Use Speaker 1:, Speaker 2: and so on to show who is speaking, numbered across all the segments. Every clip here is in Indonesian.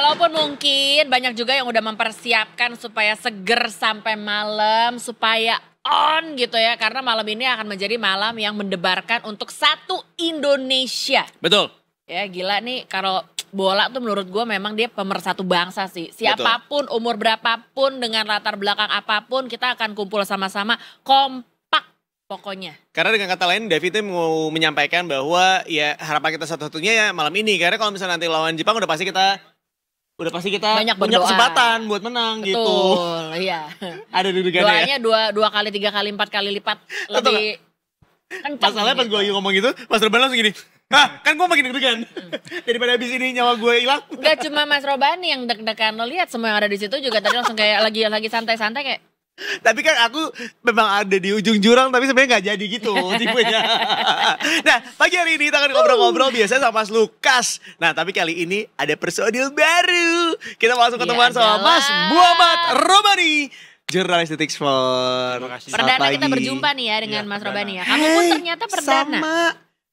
Speaker 1: Walaupun mungkin banyak juga yang udah mempersiapkan supaya seger sampai malam, supaya on gitu ya. Karena malam ini akan menjadi malam yang mendebarkan untuk satu Indonesia.
Speaker 2: Betul.
Speaker 1: Ya gila nih kalau bola tuh menurut gue memang dia pemersatu bangsa sih. Siapapun, umur berapapun, dengan latar belakang apapun, kita akan kumpul sama-sama kompak pokoknya.
Speaker 2: Karena dengan kata lain David mau menyampaikan bahwa ya harapan kita satu-satunya ya malam ini. Karena kalau misalnya nanti lawan Jepang udah pasti kita
Speaker 1: Banyak
Speaker 2: punya
Speaker 1: berdoa.
Speaker 2: kesempatan buat menang gitu.
Speaker 1: Betul, iya.
Speaker 2: Ada dudukannya
Speaker 1: Doanya dua kali, 3 kali, 4 kali lipat lebih kencang.
Speaker 2: Masalahnya pas
Speaker 1: gitu.
Speaker 2: gue lagi ngomong gitu, Mas Roban langsung gini, hah kan gue makin deg-degan. Daripada habis ini nyawa gue hilang.
Speaker 1: Gak cuma Mas Robani yang deg-degan, lo lihat semua yang ada di situ juga tadi langsung kayak lagi santai-santai kayak.
Speaker 2: Tapi kan aku memang ada di ujung jurang tapi sebenarnya nggak jadi gitu tipenya. Nah pagi hari ini kita akan ngobrol-ngobrol biasanya sama Mas Lukas. Nah tapi kali ini ada personil baru. Kita langsung ketemuan sama Mas Muhammad Robani, jurnalis Detik Sport.
Speaker 3: Terima kasih.
Speaker 1: Perdana
Speaker 2: Selamat
Speaker 1: kita
Speaker 2: pagi.
Speaker 1: berjumpa nih ya dengan
Speaker 3: Iya,
Speaker 1: Mas
Speaker 3: perdana.
Speaker 1: Robani ya. Kamu pun ternyata perdana.
Speaker 2: Sama.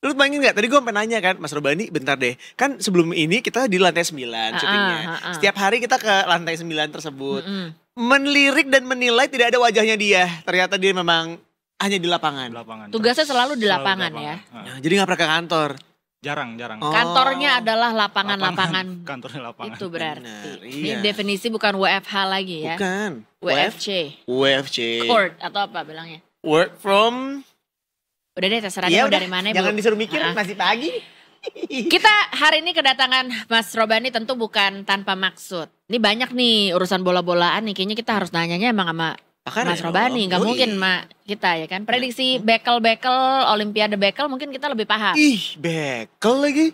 Speaker 2: Lu bayangin gak? Tadi gue pengen nanya kan, Mas Robani bentar deh. Kan sebelum ini kita di lantai 9 syutingnya. Setiap hari kita ke lantai 9 tersebut. Melirik dan menilai tidak ada wajahnya dia. Ternyata dia memang hanya di lapangan.
Speaker 3: Di lapangan.
Speaker 1: Tugasnya selalu di
Speaker 3: Selalu
Speaker 1: lapangan ya.
Speaker 2: Nah, jadi gak pernah ke kantor.
Speaker 3: Jarang.
Speaker 2: Oh.
Speaker 1: Kantornya adalah lapangan-lapangan.
Speaker 3: Kantornya lapangan.
Speaker 1: Itu berarti.
Speaker 2: Benar,
Speaker 1: Ini
Speaker 2: iya.
Speaker 1: definisi bukan WFH lagi ya.
Speaker 2: Bukan.
Speaker 1: WFC.
Speaker 2: WFC.
Speaker 1: Court atau apa bilangnya.
Speaker 2: Work from.
Speaker 1: Udah deh terserah
Speaker 2: Iya
Speaker 1: deh mau
Speaker 2: udah.
Speaker 1: dari mana.
Speaker 2: Jangan
Speaker 1: Bu.
Speaker 2: disuruh mikir,
Speaker 1: Ah.
Speaker 2: masih pagi.
Speaker 1: Kita hari ini kedatangan Mas Robani tentu bukan tanpa maksud. Ini banyak nih urusan bola-bolaan nih. Kayaknya kita harus nanyanya emang sama
Speaker 2: Makanya
Speaker 1: Mas Robani. Gak
Speaker 2: dong.
Speaker 1: mungkin sama kita ya kan. Prediksi bekel-bekel, olimpiade bekel mungkin kita lebih paham.
Speaker 2: Ih, bekel lagi.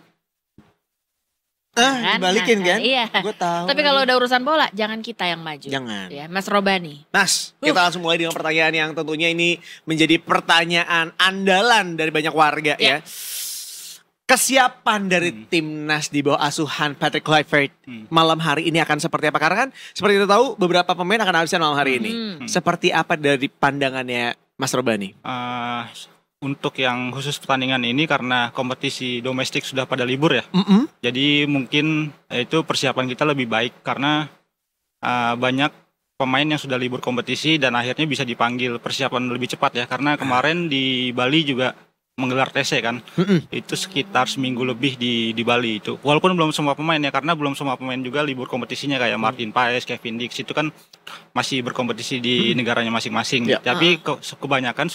Speaker 1: Kan?
Speaker 2: Dibalikin
Speaker 1: Nah,
Speaker 2: kan?
Speaker 1: iya.
Speaker 2: Gue tahu.
Speaker 1: Tapi kalau udah urusan bola, jangan kita yang maju.
Speaker 2: Jangan.
Speaker 1: Ya, Mas Robani.
Speaker 2: Mas, kita langsung mulai dengan pertanyaan yang tentunya ini menjadi pertanyaan andalan dari banyak warga ya. Kesiapan dari timnas di bawah asuhan Patrick Kluivert malam hari ini akan seperti apa? Karena kan seperti kita tahu beberapa pemain akan absen malam hari ini. Seperti apa dari pandangannya Mas Robani?
Speaker 3: Untuk yang khusus pertandingan ini karena kompetisi domestik sudah pada libur ya. Jadi mungkin itu persiapan kita lebih baik karena banyak pemain yang sudah libur kompetisi dan akhirnya bisa dipanggil persiapan lebih cepat ya. Karena kemarin di Bali juga menggelar TC kan. Itu sekitar seminggu lebih di Bali itu. Walaupun belum semua pemain ya, karena belum semua pemain juga libur kompetisinya kayak Martin Paes, Kevin Dix itu kan masih berkompetisi di negaranya masing-masing.
Speaker 2: Ya.
Speaker 3: Tapi kebanyakan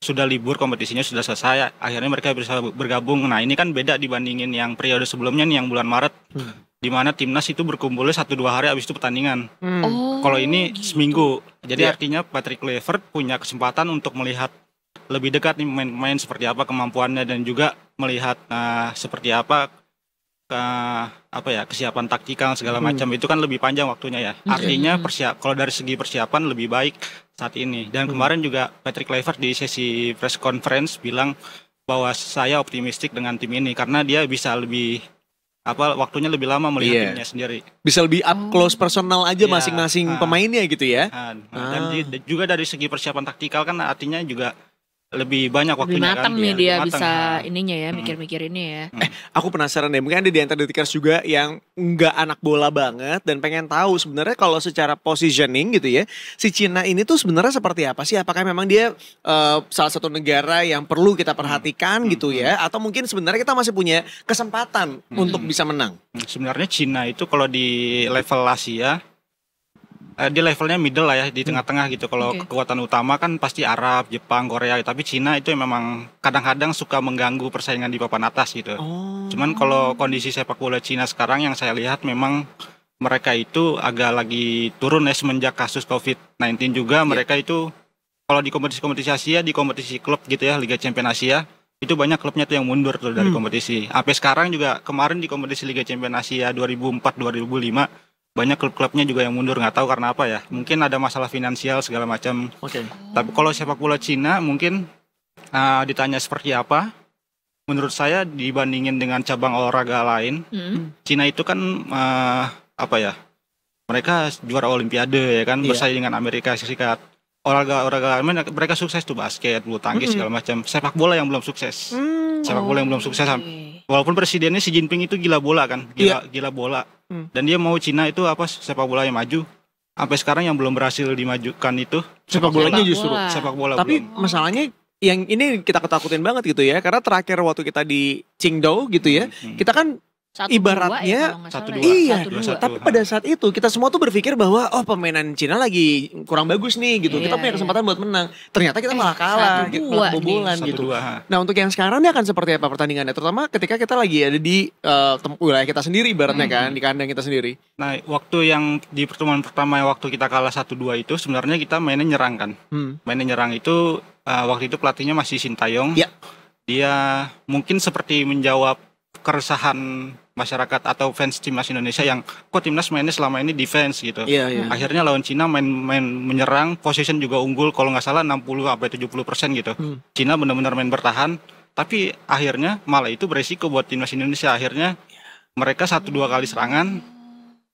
Speaker 3: sudah libur kompetisinya sudah selesai, akhirnya mereka bisa bergabung. Nah ini kan beda dibandingin yang periode sebelumnya nih yang bulan Maret, di mana timnas itu berkumpulnya 1-2 hari habis itu pertandingan.
Speaker 1: Oh,
Speaker 3: Kalau ini
Speaker 1: gitu.
Speaker 3: seminggu, jadi
Speaker 2: Iya.
Speaker 3: artinya Patrick Kluivert punya kesempatan untuk melihat lebih dekat nih pemain-pemain seperti apa kemampuannya dan juga melihat seperti apa kesiapan taktikal segala macam itu kan lebih panjang waktunya ya. Artinya kalau dari segi persiapan lebih baik saat ini. Dan kemarin juga Patrick Kluivert di sesi press conference bilang bahwa saya optimistik dengan tim ini karena dia bisa lebih waktunya lebih lama melihat timnya sendiri.
Speaker 2: Bisa lebih up close personal aja
Speaker 3: Iya.
Speaker 2: masing-masing pemainnya gitu ya.
Speaker 3: Dan juga dari segi persiapan taktikal kan artinya juga lebih banyak
Speaker 1: Lebih
Speaker 3: waktunya
Speaker 1: matang
Speaker 3: kan
Speaker 1: nih dia
Speaker 3: lebih matang.
Speaker 1: bisa ininya ya, mikir-mikir ini ya.
Speaker 2: Aku penasaran deh, mungkin ada di antara detikers juga yang nggak anak bola banget dan pengen tahu sebenarnya kalau secara positioning gitu ya, si Cina ini tuh sebenarnya seperti apa sih? Apakah memang dia salah satu negara yang perlu kita perhatikan gitu ya? Atau mungkin sebenarnya kita masih punya kesempatan untuk bisa menang?
Speaker 3: Sebenarnya Cina itu kalau di level Asia dia levelnya middle lah ya, di tengah-tengah gitu. Kalau
Speaker 1: Oke.
Speaker 3: kekuatan utama kan pasti Arab, Jepang, Korea, tapi Cina itu memang kadang-kadang suka mengganggu persaingan di papan atas gitu. Cuman kalau kondisi sepak bola Cina sekarang yang saya lihat memang mereka itu agak lagi turun ya semenjak kasus COVID-19 juga. Mereka itu kalau di kompetisi-kompetisi Asia, di kompetisi klub gitu ya, Liga Champions Asia, itu banyak klubnya tuh yang mundur tuh dari kompetisi. Sampai sekarang juga kemarin di kompetisi Liga Champions Asia 2004-2005 banyak klub-klubnya juga yang mundur, nggak tahu karena apa ya. Mungkin ada masalah finansial segala macam.
Speaker 2: Oke.
Speaker 3: Tapi kalau sepak bola Cina mungkin ditanya seperti apa? Menurut saya dibandingin dengan cabang olahraga lain, Cina itu kan mereka juara Olimpiade ya kan, bersaing dengan Amerika Serikat. Olahraga mereka sukses tuh, basket, bulu tangkis segala macam. Sepak bola yang belum sukses. Sepak bola yang belum sukses. Walaupun presidennya Xi Jinping itu gila bola kan, gila bola. Dan dia mau Cina itu sepak bola yang maju. Sampai sekarang yang belum berhasil dimajukan itu
Speaker 2: Sepak bolanya justru.
Speaker 3: sepak bola
Speaker 2: Tapi
Speaker 3: belum.
Speaker 2: masalahnya yang ini kita ketakutin banget gitu ya. Karena terakhir waktu kita di Qingdao gitu ya. Kita kan
Speaker 1: 1-2
Speaker 2: ibaratnya
Speaker 1: ya, kalau nggak salah
Speaker 3: 1-2.
Speaker 1: ya.
Speaker 2: iya,
Speaker 1: 1-2.
Speaker 2: tapi pada saat itu kita semua tuh berpikir bahwa permainan Cina lagi kurang bagus nih gitu. Kita punya kesempatan buat menang. Ternyata kita malah kalah,
Speaker 1: 1-2
Speaker 2: gitu, malah
Speaker 1: nih.
Speaker 2: kebobolan gitu.
Speaker 3: 1-2.
Speaker 2: Nah untuk yang sekarang ini akan seperti apa pertandingannya? Terutama ketika kita lagi ada di wilayah kita sendiri ibaratnya kan, di kandang kita sendiri.
Speaker 3: Nah, waktu yang di pertemuan pertama waktu kita kalah 1-2 itu sebenarnya kita mainnya nyerang kan. Mainnya nyerang itu waktu itu pelatihnya masih Sintayong.
Speaker 2: Ya.
Speaker 3: Dia mungkin seperti menjawab keresahan masyarakat atau fans timnas Indonesia yang kok timnas mainnya selama ini defense gitu.
Speaker 2: Iya, iya.
Speaker 3: Akhirnya lawan Cina main menyerang, possession juga unggul kalau nggak salah 60-70% gitu. Cina benar-benar main bertahan, tapi akhirnya malah itu beresiko buat timnas Indonesia. Akhirnya mereka 1-2 kali serangan,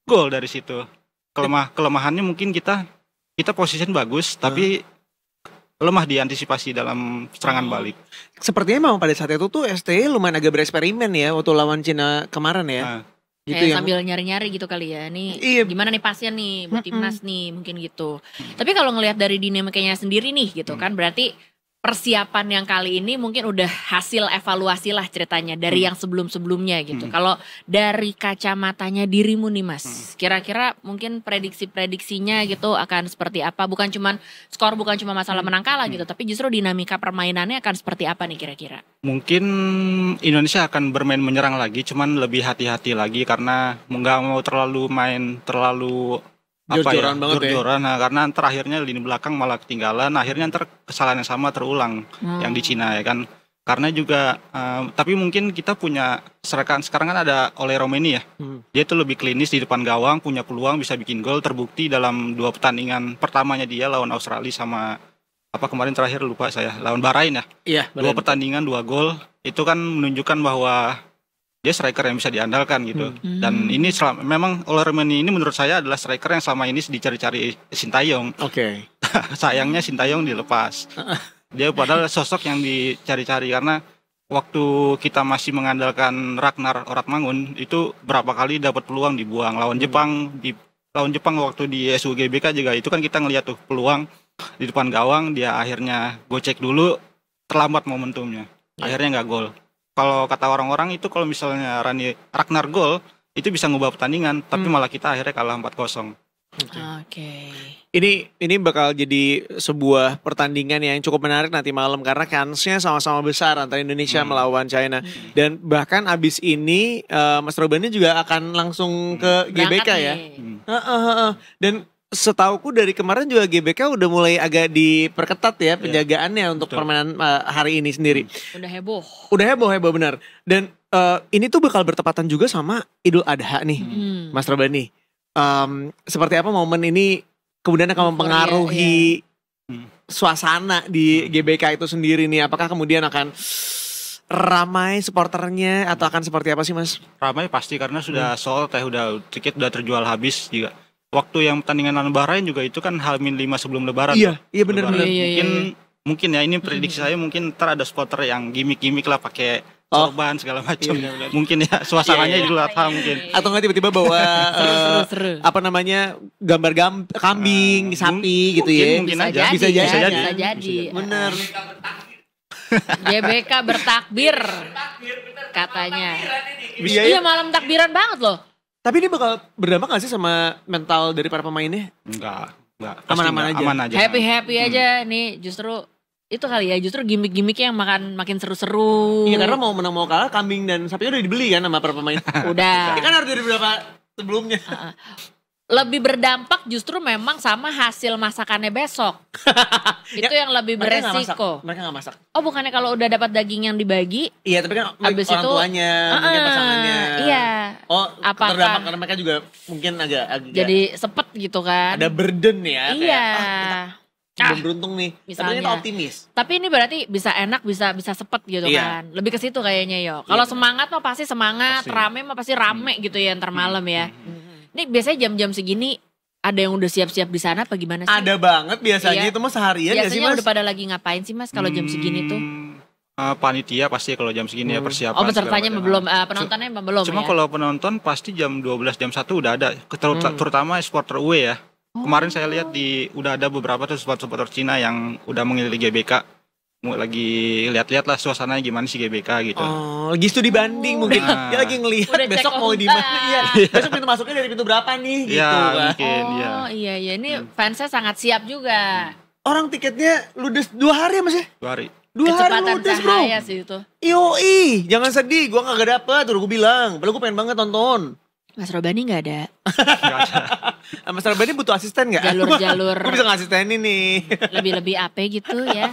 Speaker 3: gol dari situ. Kelemahannya mungkin kita possession bagus, tapi lemah di antisipasi dalam serangan balik.
Speaker 2: Sepertinya memang pada saat itu tuh STY lumayan agak bereksperimen ya waktu lawan Cina kemarin ya.
Speaker 3: Nah,
Speaker 2: Gitu
Speaker 1: Kayak
Speaker 2: ya.
Speaker 1: sambil nyari-nyari gitu kali ya. Nih
Speaker 2: Iya.
Speaker 1: gimana nih pasnya nih buat timnas nih mungkin gitu. Tapi kalau ngelihat dari dinamikanya sendiri nih gitu kan berarti persiapan yang kali ini mungkin udah hasil evaluasi lah ceritanya dari yang sebelum-sebelumnya gitu. Kalau dari kacamatanya dirimu nih Mas, kira-kira mungkin prediksi-prediksinya gitu akan seperti apa? Bukan cuman skor, bukan cuma masalah menang kalah gitu, tapi justru dinamika permainannya akan seperti apa nih kira-kira?
Speaker 3: mungkin Indonesia akan bermain menyerang lagi, cuman lebih hati-hati lagi karena nggak mau terlalu main terlalu
Speaker 2: Jor-joran banget ya.
Speaker 3: jor-joran. Nah, karena ntar akhirnya lini belakang malah ketinggalan, akhirnya ntar kesalahan yang sama terulang yang di Cina ya kan. Karena juga tapi mungkin kita punya sekarang kan ada Ole Romeni ya. Dia tuh lebih klinis di depan gawang, punya peluang bisa bikin gol, terbukti dalam 2 pertandingan pertamanya dia lawan Australia sama kemarin terakhir lupa saya, lawan Bahrain ya.
Speaker 2: Iya,
Speaker 3: 2 pertandingan 2 gol, itu kan menunjukkan bahwa dia striker yang bisa diandalkan gitu. Dan ini memang Ole Romeni ini menurut saya adalah striker yang selama ini dicari-cari Sintayong.
Speaker 2: Oke.
Speaker 3: Sayangnya Sintayong dilepas. Dia padahal sosok yang dicari-cari karena waktu kita masih mengandalkan Ragnar Oratmangun itu berapa kali dapat peluang dibuang. Lawan Jepang waktu di SUGBK juga itu kan kita ngeliat tuh peluang di depan gawang, dia akhirnya gocek dulu, terlambat momentumnya. Akhirnya nggak gol. Kalau kata orang-orang itu kalau misalnya Ragnar gol itu bisa ngubah pertandingan, tapi malah kita akhirnya kalah 4-0.
Speaker 1: Oke.
Speaker 2: Ini bakal jadi sebuah pertandingan yang cukup menarik nanti malam karena kansnya sama-sama besar antara Indonesia melawan China. Dan bahkan abis ini Mas Robani juga akan langsung ke GBK ya. Dan setauku dari kemarin juga GBK udah mulai agak diperketat ya penjagaannya untuk permainan hari ini sendiri.
Speaker 1: Udah heboh.
Speaker 2: Udah heboh benar. Dan ini tuh bakal bertepatan juga sama Idul Adha nih, Mas Robani. Seperti apa momen ini kemudian akan mempengaruhi suasana di GBK itu sendiri nih? Apakah kemudian akan ramai supporternya atau akan seperti apa sih Mas?
Speaker 3: Ramai pasti karena sudah sold tiket udah terjual habis juga. Waktu yang pertandingan lawan Bahrain juga itu kan H-5 sebelum Lebaran.
Speaker 2: Iya benar.
Speaker 3: Mungkin ya ini prediksi saya mungkin ntar ada supporter yang gimmick-gimmick lah pakai sorban segala macam. Mungkin ya suasananya Idul Adha mungkin.
Speaker 2: Atau nggak tiba-tiba bawa
Speaker 1: seru.
Speaker 2: apa namanya gambar kambing, sapi gitu ya.
Speaker 3: Mungkin
Speaker 1: Bisa
Speaker 3: aja.
Speaker 1: jadi,
Speaker 2: Bisa
Speaker 1: ya,
Speaker 2: jadi.
Speaker 1: bisa jadi.
Speaker 2: Bener.
Speaker 1: GBK bertakbir katanya.
Speaker 2: Iya.
Speaker 1: Iya malam takbiran banget loh.
Speaker 2: Tapi ini bakal berdampak gak sih sama mental dari para pemainnya?
Speaker 3: Enggak. Pasti
Speaker 2: Aman-aman
Speaker 3: enggak,
Speaker 2: aja.
Speaker 3: aman aja.
Speaker 1: Happy aja nih justru itu kali ya justru gimmick-gimmicknya yang makin seru-seru.
Speaker 2: Iya karena mau menang mau kalah kambing dan sapinya udah dibeli kan sama para pemain.
Speaker 1: Udah.
Speaker 2: Ini kan harus dari beberapa sebelumnya.
Speaker 1: Lebih berdampak justru memang sama hasil masakannya besok. Itu yang lebih beresiko.
Speaker 2: Mereka gak masak.
Speaker 1: Oh bukannya kalau udah dapat daging yang dibagi?
Speaker 2: Iya tapi kan
Speaker 1: Abis
Speaker 2: orang
Speaker 1: itu,
Speaker 2: tuanya, mungkin pasangannya.
Speaker 1: Iya.
Speaker 2: Oh
Speaker 1: Apakah-
Speaker 2: terdampak karena mereka juga mungkin agak
Speaker 1: Jadi sepet gitu kan.
Speaker 2: ada burden ya.
Speaker 1: Iya.
Speaker 2: Kayak, belum beruntung nih. Tapi
Speaker 1: Misalnya.
Speaker 2: kita optimis.
Speaker 1: Tapi ini berarti bisa enak, bisa sepet gitu
Speaker 2: Iya.
Speaker 1: kan. Lebih ke situ kayaknya yo. Kalau semangat mah pasti semangat,
Speaker 3: Pasti.
Speaker 1: rame mah pasti rame gitu ya ntar malam ya. Ini biasanya jam-jam segini ada yang udah siap-siap di sana apa gimana sih?
Speaker 2: Ada banget biasanya
Speaker 1: Iya.
Speaker 2: itu mah seharian gak sih
Speaker 1: Biasanya
Speaker 2: Mas?
Speaker 1: udah pada lagi ngapain sih Mas kalau jam segini tuh?
Speaker 3: Panitia pasti kalau jam segini ya persiapan.
Speaker 1: Oh pesertanya
Speaker 3: segala macam.
Speaker 1: belum, penontonnya belum
Speaker 3: Cuma
Speaker 1: ya?
Speaker 3: kalau penonton pasti jam 12 jam 1 udah ada, terutama supporter UE ya. Kemarin saya lihat udah ada beberapa tuh supporter Cina yang udah mengelilingi GBK. Lagi lihat-lihat lah suasananya gimana sih GBK gitu.
Speaker 2: Oh, lagi studi banding mungkin.
Speaker 3: Nah.
Speaker 2: Dia lagi ngelihat
Speaker 1: Udah cek
Speaker 2: besok mau di
Speaker 1: kontak.
Speaker 2: mana. Iya. Besok pintu masuknya dari pintu berapa nih gitu
Speaker 3: Iya,
Speaker 2: kan.
Speaker 3: mungkin ya.
Speaker 1: Oh iya ini fansnya sangat siap juga.
Speaker 2: Orang tiketnya ludes 2 hari ya Mas ya?
Speaker 3: 2 hari.
Speaker 2: 2 hari
Speaker 1: Kecepatan
Speaker 2: ludes bro.
Speaker 1: cahaya sih itu.
Speaker 2: Yoi, jangan sedih, gua kagak dapet, udah gue bilang. Padahal gue pengen banget tonton.
Speaker 1: Mas Robani nggak ada
Speaker 3: Nggak ada.
Speaker 2: Mas Rabani butuh asisten gak?
Speaker 1: jalur-jalur
Speaker 2: Gue bisa ngasisten ini.
Speaker 1: lebih-lebih apa gitu ya.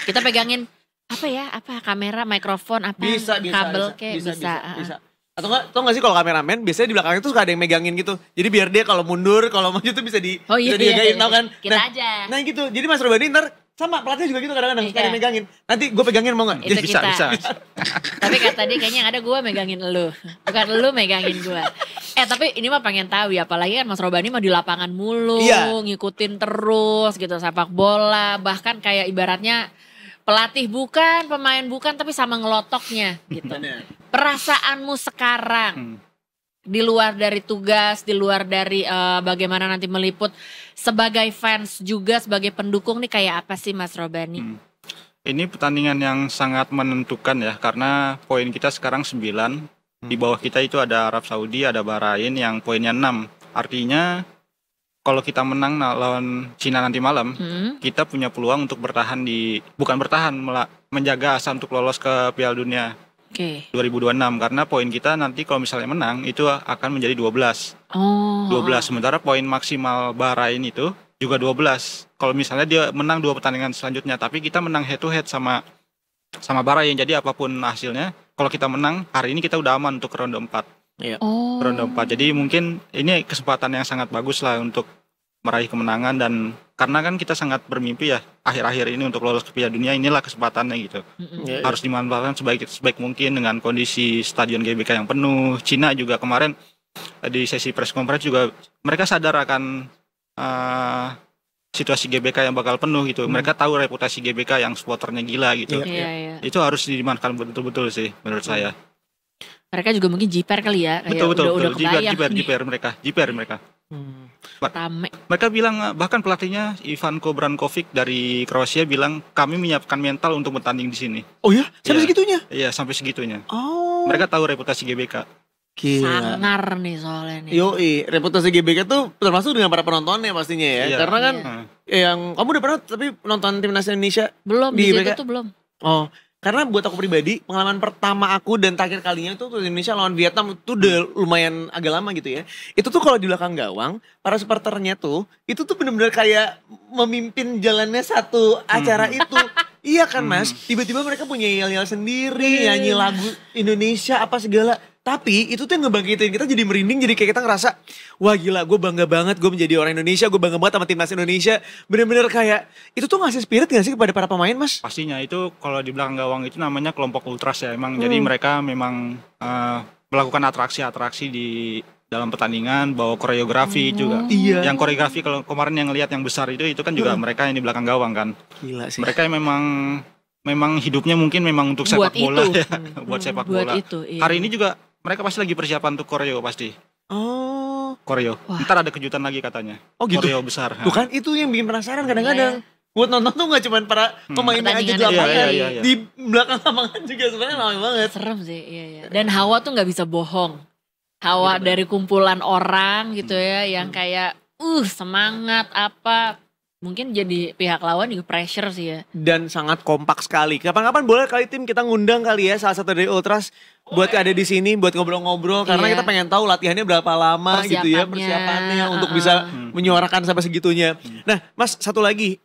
Speaker 1: Kita pegangin apa ya? Apa kamera, mikrofon, apa?
Speaker 2: Bisa,
Speaker 1: kabel kayak bisa.
Speaker 2: bisa. Atau enggak, tau gak sih kalau kameramen biasanya di belakangnya tuh suka ada yang megangin gitu. Jadi biar dia kalau mundur, kalau maju tuh bisa
Speaker 1: Oh iya,
Speaker 2: bisa dijagain,
Speaker 1: iya.
Speaker 2: tau kan?
Speaker 1: Kita
Speaker 2: Nah,
Speaker 1: aja.
Speaker 2: Nah gitu, jadi Mas Robani ntar sama pelatnya juga gitu kadang-kadang, suka ada yang megangin. Nanti gue pegangin mau gak?
Speaker 1: Itu
Speaker 3: Bisa,
Speaker 1: kita.
Speaker 3: bisa.
Speaker 1: Tapi kata dia kayaknya yang ada gue megangin elu. Bukan elu megangin gue. Tapi ini mah pengen tahu ya. Apalagi kan Mas Robani mah di lapangan mulu.
Speaker 2: Iya.
Speaker 1: Ngikutin terus gitu sepak bola. Bahkan kayak ibaratnya pelatih bukan, pemain bukan. Tapi sama ngelotoknya gitu. Perasaanmu sekarang. Di luar dari tugas, di luar dari bagaimana nanti meliput. Sebagai fans juga, sebagai pendukung nih kayak apa sih Mas Robani?
Speaker 3: Ini pertandingan yang sangat menentukan ya, karena poin kita sekarang 9. Di bawah kita itu ada Arab Saudi, ada Bahrain yang poinnya 6. Artinya kalau kita menang lawan Cina nanti malam, kita punya peluang untuk bertahan bukan bertahan, malah menjaga asa untuk lolos ke Piala Dunia 2026. Karena poin kita nanti kalau misalnya menang itu akan menjadi 12. 12, sementara poin maksimal Bahrain itu juga 12. Kalau misalnya dia menang 2 pertandingan selanjutnya, tapi kita menang head to head sama Bahrain. Jadi apapun hasilnya, kalau kita menang hari ini kita udah aman untuk ronde 4.
Speaker 2: Iya.
Speaker 3: Ronde 4. Jadi mungkin ini kesempatan yang sangat bagus lah untuk meraih kemenangan, dan karena kan kita sangat bermimpi ya akhir-akhir ini untuk lolos ke Piala Dunia, inilah kesempatannya gitu. Harus dimanfaatkan sebaik mungkin dengan kondisi stadion GBK yang penuh. Cina juga kemarin di sesi press conference juga mereka sadar akan situasi GBK yang bakal penuh gitu. Mereka tahu reputasi GBK yang supporternya gila gitu.
Speaker 1: Iya.
Speaker 3: Itu harus dimanfaatkan betul-betul sih menurut saya.
Speaker 1: Mereka juga mungkin jiper kali ya. Kayak
Speaker 3: Betul.
Speaker 1: udah kebayang nih.
Speaker 3: Jiper mereka.
Speaker 1: Rame.
Speaker 3: Mereka bilang, bahkan pelatihnya Ivanko Brankovic dari Kroasia bilang, kami menyiapkan mental untuk bertanding di sini.
Speaker 2: Oh ya? Sampai
Speaker 3: Iya.
Speaker 2: segitunya?
Speaker 3: Iya, sampai segitunya.
Speaker 2: Oh.
Speaker 3: Mereka tahu reputasi GBK.
Speaker 2: Gila.
Speaker 1: Sangar nih soalnya nih.
Speaker 2: Yoi, reputasi GBK tuh termasuk dengan para penontonnya pastinya ya.
Speaker 3: Iya.
Speaker 2: Karena kan
Speaker 1: Iya.
Speaker 2: yang kamu udah pernah tapi nonton timnas Indonesia?
Speaker 1: Belum
Speaker 2: Di
Speaker 1: di situ
Speaker 2: mereka-
Speaker 1: tuh belum.
Speaker 2: Oh, karena buat aku pribadi pengalaman pertama aku dan terakhir kalinya itu tuh Indonesia lawan Vietnam itu udah lumayan agak lama gitu ya. Itu tuh kalau di belakang gawang para supporternya tuh itu tuh bener-bener kayak memimpin jalannya satu acara itu. Iya kan Mas, tiba-tiba mereka punya yel-yel sendiri, nyanyi lagu Indonesia apa segala. Tapi itu tuh yang ngebangkitin kita jadi merinding, jadi kayak kita ngerasa, wah gila gue bangga banget gue menjadi orang Indonesia, gue bangga banget sama timnas Indonesia. Bener-bener kayak, itu tuh ngasih spirit gak sih kepada para pemain Mas?
Speaker 3: Pastinya itu kalau di belakang gawang itu namanya kelompok ultras ya emang. Jadi mereka memang melakukan atraksi-atraksi di dalam pertandingan, bawa koreografi juga.
Speaker 2: Iya.
Speaker 3: Yang koreografi kalau kemarin yang lihat yang besar itu kan juga mereka yang di belakang gawang kan.
Speaker 2: Gila sih.
Speaker 3: Mereka memang hidupnya mungkin memang untuk sepak
Speaker 1: Buat
Speaker 3: bola
Speaker 1: itu.
Speaker 3: ya, buat sepak
Speaker 1: Buat
Speaker 3: bola.
Speaker 1: itu, iya.
Speaker 3: Hari ini juga mereka pasti lagi persiapan untuk koreo pasti.
Speaker 2: Oh.
Speaker 3: Koreo.
Speaker 1: Wah.
Speaker 3: Ntar ada kejutan lagi katanya.
Speaker 2: Oh gitu?
Speaker 3: Koreo besar.
Speaker 2: Tuh kan itu yang bikin penasaran kadang-kadang. Buat nonton tuh gak cuma para pemainnya aja di
Speaker 1: Pertandingan
Speaker 2: lapangan.
Speaker 3: iya, iya.
Speaker 2: Di belakang lapangan juga sebenarnya ramai banget.
Speaker 1: Serem sih, iya. Dan Hawa tuh nggak bisa bohong. Hawa dari kumpulan orang gitu ya, yang kayak semangat apa. Mungkin jadi pihak lawan juga pressure sih ya.
Speaker 2: Dan sangat kompak sekali. Kapan-kapan boleh kali tim kita ngundang kali ya salah satu dari Ultras buat ada di sini buat ngobrol-ngobrol karena
Speaker 1: Iya.
Speaker 2: kita pengen tahu latihannya berapa lama gitu ya persiapannya untuk bisa menyuarakan sampai segitunya. Nah, Mas satu lagi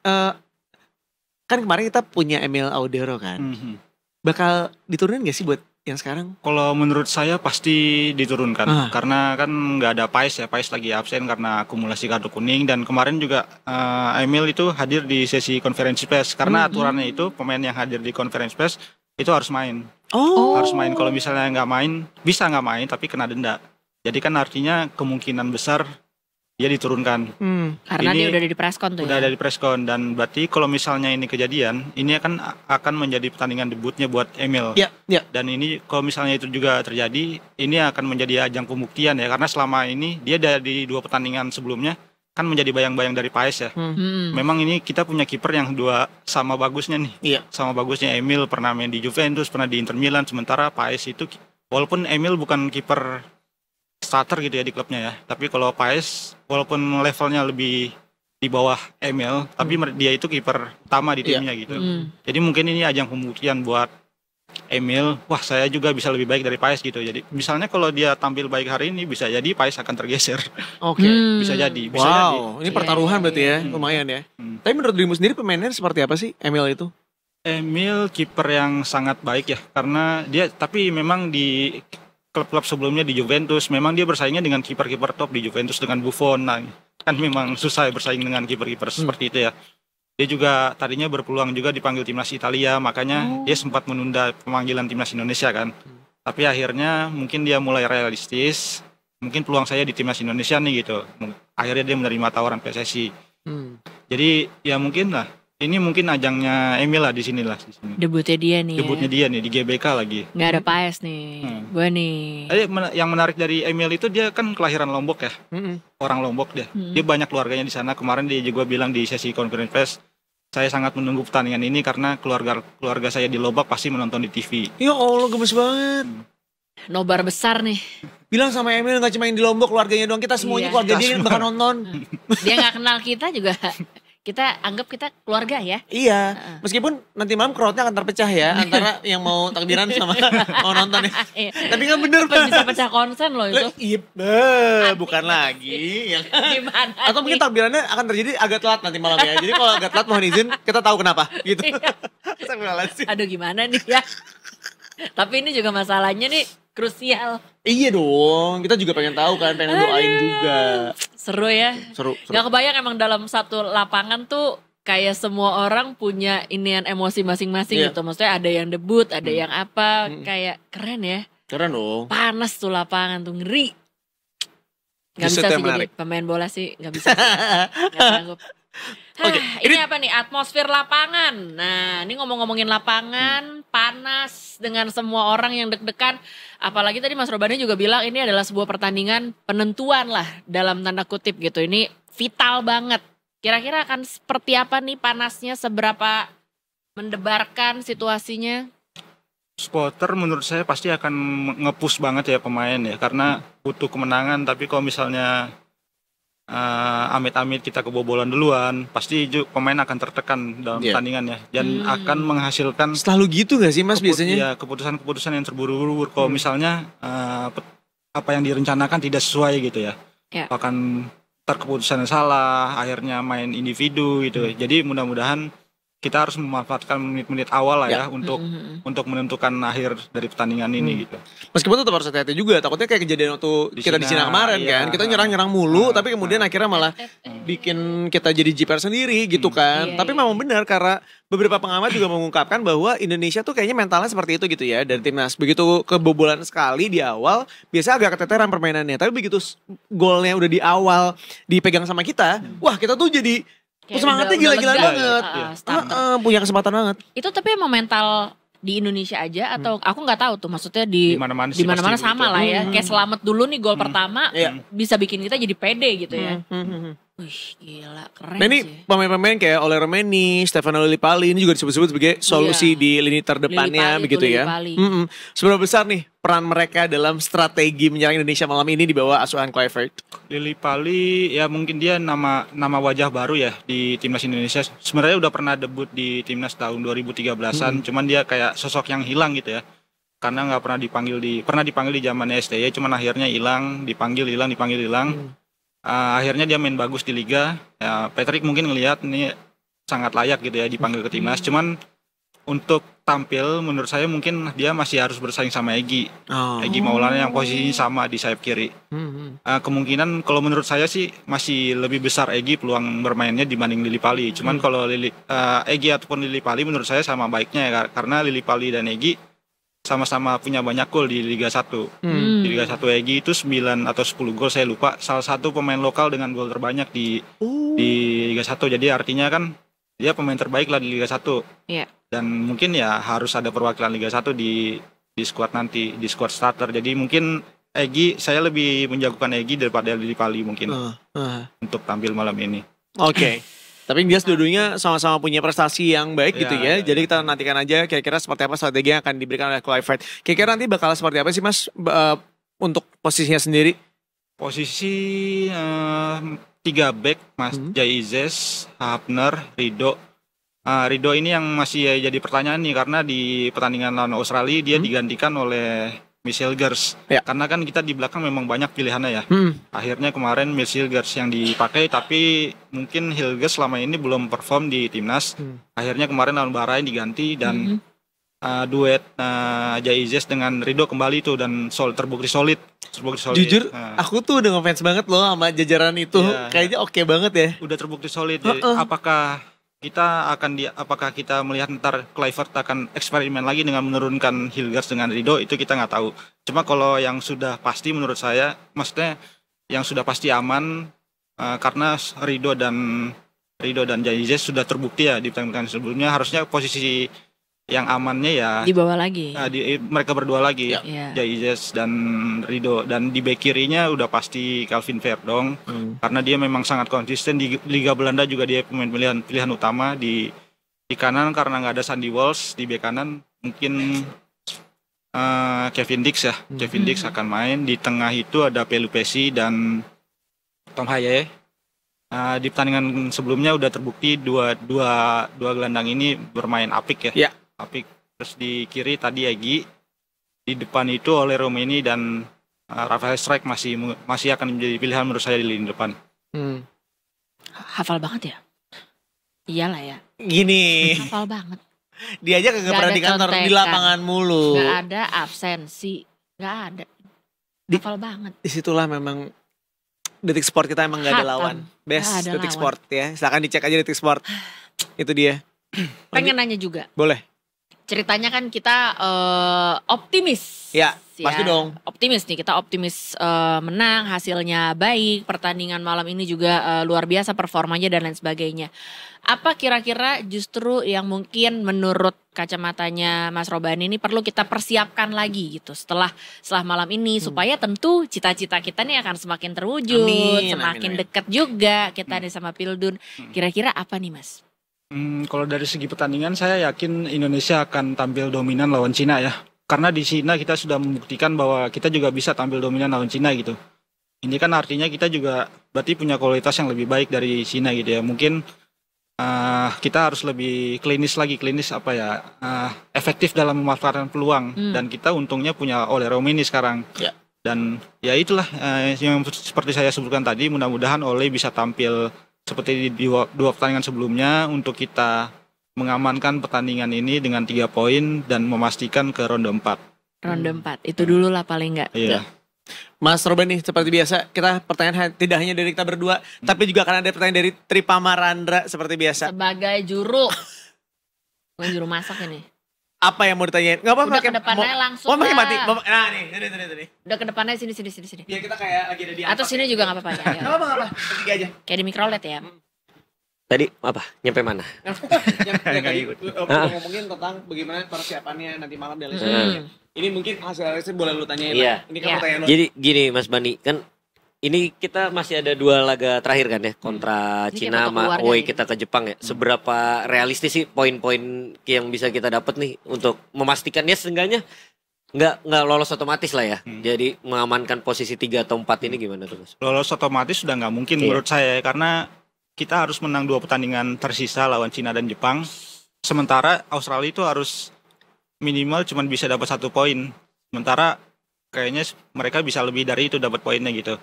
Speaker 2: kan kemarin kita punya Emil Audero kan. Bakal diturunin gak sih buat yang sekarang?
Speaker 3: Kalau menurut saya pasti diturunkan.
Speaker 2: Ah.
Speaker 3: Karena kan nggak ada Pais ya. Pais lagi absen karena akumulasi kartu kuning. Dan kemarin juga Emil itu hadir di sesi konferensi pers. Karena aturannya itu pemain yang hadir di konferensi pers itu harus main.
Speaker 2: Oh.
Speaker 3: Harus main. Kalau misalnya nggak main, bisa nggak main tapi kena denda. Jadi kan artinya kemungkinan besar dia diturunkan.
Speaker 1: Karena
Speaker 3: Ini
Speaker 1: dia udah ada di preskon tuh
Speaker 3: Udah
Speaker 1: ya.
Speaker 3: ada di preskon, dan berarti kalau misalnya ini kejadian, ini akan menjadi pertandingan debutnya buat Emil.
Speaker 2: Iya, iya.
Speaker 3: Dan ini kalau misalnya itu juga terjadi, ini akan menjadi ajang pembuktian ya, karena selama ini dia dari 2 pertandingan sebelumnya kan menjadi bayang-bayang dari Paes ya. Memang ini kita punya kiper yang dua sama bagusnya nih.
Speaker 2: Iya.
Speaker 3: Sama bagusnya. Emil pernah main di Juventus, pernah di Inter Milan, sementara Paes itu walaupun Emil bukan kiper starter gitu ya di klubnya ya, tapi kalau Paes walaupun levelnya lebih di bawah Emil, tapi dia itu kiper utama di timnya gitu. Jadi mungkin ini ajang pembuktian buat Emil, wah saya juga bisa lebih baik dari Paes gitu. Jadi misalnya kalau dia tampil baik hari ini, bisa jadi Paes akan tergeser.
Speaker 2: Oke.
Speaker 3: Bisa jadi, bisa jadi.
Speaker 2: Wow, ini pertaruhan berarti ya, lumayan ya. Tapi menurut dirimu sendiri pemainnya seperti apa sih Emil itu?
Speaker 3: Emil kiper yang sangat baik ya, karena dia tapi memang di klub-klub sebelumnya di Juventus memang dia bersaingnya dengan kiper-kiper top di Juventus dengan Buffon. Nah, kan memang susah bersaing dengan kiper-kiper seperti itu ya. Dia juga tadinya berpeluang juga dipanggil timnas Italia, makanya dia sempat menunda pemanggilan timnas Indonesia kan. Tapi akhirnya mungkin dia mulai realistis, mungkin peluang saya di timnas Indonesia nih gitu. Akhirnya dia menerima tawaran PSSI. Jadi ya mungkin lah, ini mungkin ajangnya Emil lah di sini lah.
Speaker 1: Debutnya dia nih.
Speaker 3: Debutnya dia nih di GBK lagi.
Speaker 1: Nggak ada Paes nih. Gue nih.
Speaker 3: Yang menarik dari Emil itu dia kan kelahiran Lombok ya. Orang Lombok dia. Dia banyak keluarganya di sana. Kemarin dia juga bilang di sesi conference press, saya sangat menunggu pertandingan ini karena keluarga saya di Lombok pasti menonton di TV.
Speaker 2: Ya Allah, gemes banget.
Speaker 1: Nobar besar nih.
Speaker 2: Bilang sama Emil gak cuma yang di Lombok, keluarganya doang, kita semuanya
Speaker 1: Iya.
Speaker 2: keluarga dia bakal nonton.
Speaker 1: Dia nggak kenal kita juga. Kita anggap kita keluarga ya.
Speaker 2: Iya, meskipun nanti malam crowdnya akan terpecah ya antara yang mau takbiran sama mau nonton ya.
Speaker 1: Iya.
Speaker 2: Tapi kan bener
Speaker 1: Bisa pecah konsen loh itu.
Speaker 2: Iya, bukan lagi. Ya.
Speaker 1: Gimana
Speaker 2: Atau mungkin
Speaker 1: nih?
Speaker 2: takbirannya akan terjadi agak telat nanti malam ya. Jadi kalau agak telat mohon izin, kita tahu kenapa gitu.
Speaker 1: Iya.
Speaker 2: Astagfirullahaladzim.
Speaker 1: Aduh gimana nih ya. Tapi ini juga masalahnya nih krusial.
Speaker 2: Iya dong, kita juga pengen tahu kan, pengen doain juga.
Speaker 1: Seru ya.
Speaker 2: Seru.
Speaker 1: Gak kebayang emang dalam satu lapangan tuh kayak semua orang punya inian emosi masing-masing
Speaker 2: Iya.
Speaker 1: gitu. Maksudnya ada yang debut, ada yang apa. Kayak keren ya.
Speaker 2: Keren dong.
Speaker 1: Panas tuh lapangan tuh, ngeri. Gak
Speaker 2: Justru
Speaker 1: bisa
Speaker 2: itu
Speaker 1: sih
Speaker 2: yang
Speaker 1: jadi
Speaker 2: menarik.
Speaker 1: pemain bola sih, gak bisa. Gak sanggup.
Speaker 2: Oke,
Speaker 1: Ini apa nih, atmosfer lapangan. Nah, ini ngomong-ngomongin lapangan, panas dengan semua orang yang deg-degan. Apalagi tadi Mas Robani juga bilang ini adalah sebuah pertandingan penentuan lah dalam tanda kutip gitu. Ini vital banget. Kira-kira akan seperti apa nih panasnya, seberapa mendebarkan situasinya?
Speaker 3: Supporter menurut saya pasti akan nge-push banget ya pemain ya, karena butuh kemenangan. Tapi kalau misalnya amit-amit kita kebobolan duluan, pasti pemain akan tertekan dalam pertandingannya dan akan menghasilkan
Speaker 2: Selalu gitu gak sih Mas biasanya?
Speaker 3: ya keputusan-keputusan yang terburu-buru. Kalau misalnya apa yang direncanakan tidak sesuai gitu ya,
Speaker 1: Ya.
Speaker 3: akan terkeputusan salah, akhirnya main individu gitu. Jadi mudah-mudahan kita harus memanfaatkan menit-menit awal lah ya untuk menentukan akhir dari pertandingan ini gitu.
Speaker 2: Meskipun tetap harus hati-hati juga, takutnya kayak kejadian waktu
Speaker 3: Di
Speaker 2: kita di Cina
Speaker 3: Cina,
Speaker 2: kemarin
Speaker 3: iya.
Speaker 2: kan. Kita nyerang-nyerang mulu, tapi kemudian akhirnya malah bikin kita jadi jiper sendiri gitu kan.
Speaker 1: Iya,
Speaker 2: Tapi memang benar karena beberapa pengamat juga mengungkapkan bahwa Indonesia tuh kayaknya mentalnya seperti itu gitu ya dari timnas. Begitu kebobolan sekali di awal, biasa agak keteteran permainannya. Tapi begitu golnya udah di awal dipegang sama kita, wah kita tuh jadi
Speaker 1: Kayak
Speaker 2: semangatnya
Speaker 1: udah
Speaker 2: gila-gilaan
Speaker 1: lega.
Speaker 2: banget.
Speaker 1: Starter.
Speaker 2: Punya kesempatan banget.
Speaker 1: Itu tapi emang mental di Indonesia aja atau aku nggak tahu tuh, maksudnya di
Speaker 3: Di mana-mana sih
Speaker 1: mana-mana
Speaker 3: pasti
Speaker 1: sama
Speaker 3: begitu.
Speaker 1: lah ya. Kayak selamat dulu nih gol pertama
Speaker 2: Iya.
Speaker 1: bisa bikin kita jadi pede gitu ya. Wih gila keren
Speaker 2: Nah ini
Speaker 1: sih.
Speaker 2: pemain-pemain kayak Ole Romeni, Stefano Lillipali ini juga disebut-sebut sebagai solusi di lini terdepannya
Speaker 1: Lillipali
Speaker 2: begitu
Speaker 1: tuh,
Speaker 2: ya.
Speaker 1: Lillipali.
Speaker 2: Seberapa besar nih peran mereka dalam strategi menyerang Indonesia malam ini di bawah asuhan Kluivert?
Speaker 3: Lillipali ya mungkin dia nama wajah baru ya di timnas Indonesia. Sebenarnya udah pernah debut di timnas tahun 2013-an, cuman dia kayak sosok yang hilang gitu ya. Karena nggak pernah dipanggil di zaman STY, cuman akhirnya hilang, dipanggil hilang. Akhirnya dia main bagus di liga. Ya, Patrick mungkin ngelihat ini sangat layak gitu ya dipanggil ke timnas. Cuman untuk tampil menurut saya mungkin dia masih harus bersaing sama Egy Maulana yang posisinya sama di sayap kiri. Kemungkinan kalau menurut saya sih masih lebih besar Egy peluang bermainnya dibanding Lillipali. Cuman kalau Egy ataupun Lillipali menurut saya sama baiknya ya, karena Lillipali dan Egy sama-sama punya banyak gol di Liga 1. Di Liga Liga 1 Egy itu 9 atau 10 gol saya lupa. Salah satu pemain lokal dengan gol terbanyak di Liga 1. Jadi artinya kan dia pemain terbaik lah di Liga 1.
Speaker 1: Iya.
Speaker 3: Dan mungkin ya harus ada perwakilan Liga 1 di squad nanti, di squad starter. Jadi mungkin Egy, saya lebih menjagokan Egy daripada Deli Pali mungkin untuk tampil malam ini.
Speaker 2: Oke. Tapi dia dua-duanya sama-sama punya prestasi yang baik gitu ya. Jadi kita nantikan aja kira-kira seperti apa strategi yang akan diberikan oleh Kluivert. Kira-kira nanti bakal seperti apa sih Mas untuk posisinya sendiri?
Speaker 3: Posisi 3 back Mas, Jaizes, Hapner, Rido. Rido ini yang masih jadi pertanyaan nih karena di pertandingan lawan Australia dia digantikan oleh Miss Hilgers. Karena kan kita di belakang memang banyak pilihannya ya. Akhirnya kemarin Miss Hilgers yang dipakai, tapi mungkin Hilgers selama ini belum perform di timnas. Akhirnya kemarin lawan Bahrain diganti dan duet Jaizes dengan Rido kembali tuh dan terbukti solid.
Speaker 2: Jujur, aku tuh udah ngefans banget loh sama jajaran itu. Kayaknya oke banget ya.
Speaker 3: Udah terbukti solid. Jadi, apakah kita melihat ntar Kluivert akan eksperimen lagi dengan menurunkan Hilgers dengan Rido, itu kita nggak tahu. Cuma kalau yang sudah pasti menurut saya, maksudnya yang sudah pasti aman karena Rido dan Jaizes sudah terbukti ya di pertandingan sebelumnya, harusnya posisi yang amannya ya
Speaker 1: di bawah lagi.
Speaker 3: Mereka berdua lagi, Jaizes dan Rido, dan di bek kirinya udah pasti Calvin Verdong karena dia memang sangat konsisten di Liga Belanda juga dia pemain pilihan utama. Di kanan karena nggak ada Sandy Walsh di bek kanan mungkin Kevin Dix ya. Kevin Dix akan main. Di tengah itu ada Pelupesi dan Tom Haye. Di pertandingan sebelumnya udah terbukti dua gelandang ini bermain apik ya. Apik. Terus di kiri tadi Egy, di depan itu oleh Romeni dan Rafael Strike masih akan menjadi pilihan menurut saya di lini depan.
Speaker 1: Hafal banget ya? Iyalah ya.
Speaker 2: Gini.
Speaker 1: Hafal banget.
Speaker 2: Dia aja kagak pernah di kantor, di lapangan mulu.
Speaker 1: Gak ada absensi, gak ada. Hafal banget.
Speaker 2: Disitulah memang Detik Sport kita emang gak ada lawan. Best Detik Sport ya. Silakan dicek aja Detik Sport. Itu dia.
Speaker 1: Pengen nanya juga.
Speaker 2: Boleh.
Speaker 1: Ceritanya kan kita optimis.
Speaker 2: Ya, pasti dong.
Speaker 1: Optimis nih, kita optimis menang, hasilnya baik, pertandingan malam ini juga luar biasa performanya dan lain sebagainya. Apa kira-kira justru yang mungkin menurut kacamatanya Mas Robani ini perlu kita persiapkan lagi gitu setelah malam ini supaya tentu cita-cita kita nih akan semakin terwujud, semakin dekat juga kita nih sama Pildun. Kira-kira apa nih Mas?
Speaker 3: Kalau dari segi pertandingan saya yakin Indonesia akan tampil dominan lawan Cina ya. Karena di Cina kita sudah membuktikan bahwa kita juga bisa tampil dominan lawan Cina gitu. Ini kan artinya kita juga berarti punya kualitas yang lebih baik dari Cina gitu ya. Mungkin kita harus lebih klinis efektif dalam memanfaatkan peluang. Dan kita untungnya punya Ole Romeni sekarang. Dan ya itulah yang seperti saya sebutkan tadi, mudah-mudahan Ole bisa tampil seperti di dua pertandingan sebelumnya untuk kita mengamankan pertandingan ini dengan 3 poin dan memastikan ke ronde 4.
Speaker 1: Ronde 4, itu dulu lah paling enggak.
Speaker 3: Iya.
Speaker 2: Mas Robani, seperti biasa kita pertanyaan tidak hanya dari kita berdua, tapi juga akan ada pertanyaan dari Tripama Randra seperti biasa.
Speaker 1: Sebagai juru. Bukan juru masak ini.
Speaker 2: Apa yang mau ditanyain? Gak apa-apa.
Speaker 1: Udah ke depannya langsung
Speaker 2: mau pakai mati.
Speaker 1: lah.
Speaker 2: Nah nih.
Speaker 1: Udah ke depannya sini.
Speaker 2: Biar kita kayak lagi ada di
Speaker 1: Atau sini juga gak apa-apa ya.
Speaker 2: Gak apa-apa, ketiga aja.
Speaker 1: Kayak di mikrolet ya.
Speaker 4: Tadi apa? Nyampe mana?
Speaker 2: Ngomongin tentang bagaimana persiapannya nanti malam dan lain. Ini mungkin hasil analisnya boleh lu tanyain. Ini kan pertanyaan lu.
Speaker 4: Jadi gini Mas Bani, kan ini kita masih ada 2 laga terakhir kan ya kontra Cina sama away kita ke Jepang ya. Seberapa realistis sih poin-poin yang bisa kita dapat nih untuk memastikan ya seenggaknya nggak lolos otomatis lah ya. Jadi mengamankan posisi 3 atau 4 ini gimana tuh Mas?
Speaker 3: Lolos otomatis sudah nggak mungkin menurut saya karena kita harus menang 2 pertandingan tersisa lawan Cina dan Jepang. Sementara Australia itu harus minimal cuma bisa dapat 1 poin. Sementara kayaknya mereka bisa lebih dari itu dapat poinnya gitu.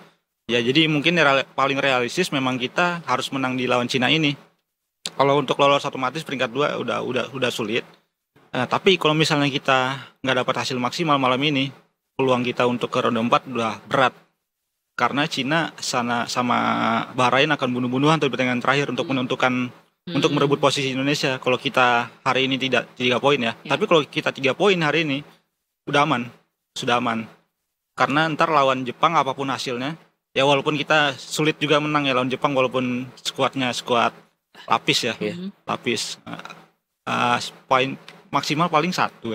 Speaker 3: Ya jadi mungkin paling realistis memang kita harus menang di lawan Cina ini. Kalau untuk lolos otomatis peringkat 2 udah sulit. Tapi kalau misalnya kita nggak dapat hasil maksimal malam ini, peluang kita untuk ke ronde 4 udah berat. Karena Cina sama Bahrain akan bunuh-bunuhan di pertandingan terakhir untuk menentukan untuk merebut posisi Indonesia. Kalau kita hari ini tidak 3 poin ya. Tapi kalau kita 3 poin hari ini sudah aman. karena ntar lawan Jepang apapun hasilnya, ya walaupun kita sulit juga menang ya lawan Jepang walaupun skuadnya skuad lapis ya, lapis. Poin maksimal paling satu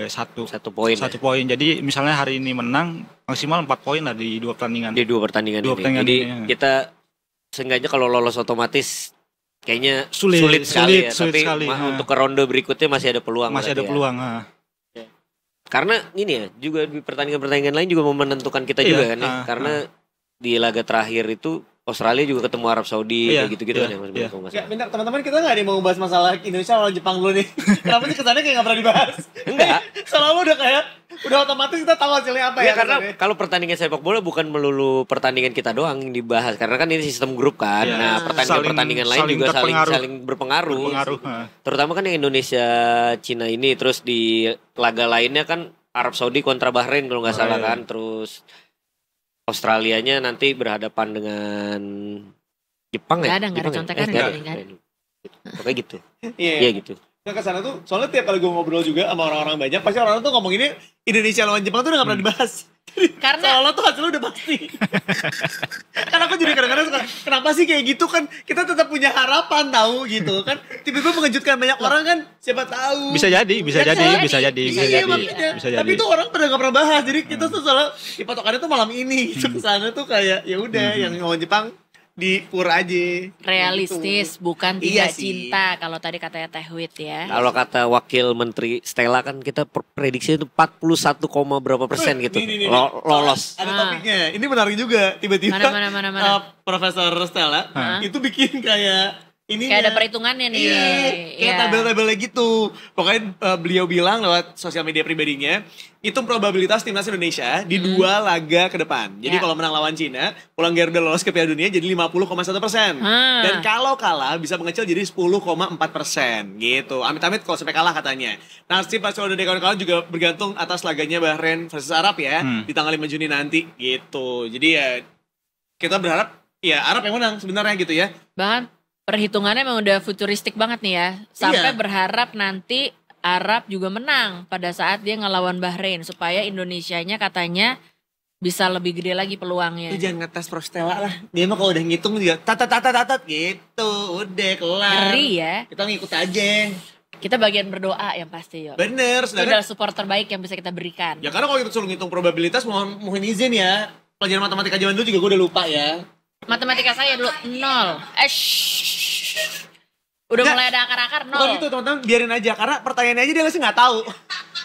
Speaker 3: poin. Satu poin. Jadi misalnya hari ini menang maksimal 4 poin lah di 2 pertandingan.
Speaker 4: Di 2 pertandingan ini. Jadi kita seenggaknya kalau lolos otomatis kayaknya sulit sekali ya. Tapi untuk ke ronde berikutnya masih ada peluang.
Speaker 3: Masih ada peluang.
Speaker 4: Karena ini ya juga di pertandingan-pertandingan lain juga mau menentukan kita juga kan ya. Karena di laga terakhir itu Australia juga ketemu Arab Saudi kayak gitu-gitu kan ya Mas.
Speaker 2: Ya, bentar teman-teman, kita nggak ada yang mau bahas masalah Indonesia lawan Jepang dulu nih. Kenapa sih kesannya kayak nggak pernah dibahas?
Speaker 4: Enggak.
Speaker 2: Selalu udah otomatis kita tahu hasilnya apa ya.
Speaker 4: Karena kalau pertandingan sepak bola bukan melulu pertandingan kita doang yang dibahas. Karena kan ini sistem grup kan. Nah pertandingan lain juga saling berpengaruh. Terutama kan yang Indonesia Cina ini, terus di laga lainnya kan Arab Saudi kontra Bahrain kalau nggak salah kan. Terus Australianya nanti berhadapan dengan Jepang ya?
Speaker 1: Nggak ada contekan ya?
Speaker 4: Pokoknya gitu.
Speaker 2: Iya
Speaker 4: gitu.
Speaker 2: Nah kesana tuh, soalnya tiap kali gue ngobrol juga sama orang-orang banyak, pasti orang-orang tuh ngomong ini Indonesia lawan Jepang tuh udah gak pernah dibahas. Karena soalnya tuh hasilnya udah pasti. Karena aku juga kadang-kadang suka, kenapa sih kayak gitu kan, kita tetap punya harapan tahu gitu kan. Tiba-tiba mengejutkan banyak orang kan, siapa tahu.
Speaker 3: Bisa jadi.
Speaker 2: Tapi itu orang pada gak pernah bahas, jadi kita tuh soalnya di patokannya tuh malam ini. Kesana tuh kayak ya udah yang lawan Jepang di pura aja.
Speaker 1: Realistis, bukan tidak cinta kalau tadi katanya Teh Wit ya.
Speaker 4: Kalau kata Wakil Menteri Stella kan kita prediksi itu 41, berapa persen gitu lolos.
Speaker 2: Ada topiknya. Ini menarik juga. Tiba-tiba
Speaker 1: mana?
Speaker 2: Profesor Stella itu bikin kayak ini
Speaker 1: kayak ada perhitungannya nih.
Speaker 2: Kayak tabel-tabelnya gitu. Pokoknya beliau bilang lewat sosial media pribadinya, itu probabilitas timnas Indonesia di 2 laga ke depan. Jadi kalau menang lawan Cina, pulang Garuda lolos ke Piala Dunia jadi 50,1%. Dan kalau kalah bisa mengecil jadi 10,4% gitu. Amit-amit kalau sampai kalah katanya. Nasib paslon dan kawan-kawan juga bergantung atas laganya Bahrain versus Arab ya di tanggal 5 Juni nanti gitu. Jadi ya kita berharap ya Arab yang menang sebenarnya gitu ya.
Speaker 1: Bahkan perhitungannya memang udah futuristik banget nih ya. Sampai berharap nanti Arab juga menang pada saat dia ngelawan Bahrain. Supaya Indonesianya katanya bisa lebih gede lagi peluangnya.
Speaker 2: Itu jangan ngetes Prof Stella lah. Dia mah kalau udah ngitung dia tatat gitu. Udah kelar.
Speaker 1: Ngeri ya.
Speaker 2: Kita ngikut aja.
Speaker 1: Kita bagian berdoa yang pasti yo.
Speaker 2: Bener.
Speaker 1: Itu adalah support terbaik yang bisa kita berikan.
Speaker 2: Ya karena kalau kita suruh ngitung probabilitas mohon izin ya. Pelajaran matematika zaman dulu juga gue udah lupa ya.
Speaker 1: Matematika saya dulu 0. Udah mulai ada akar-akar 0.
Speaker 2: Bukan gitu teman-teman, biarin aja. Karena pertanyaannya aja dia masih gak tahu.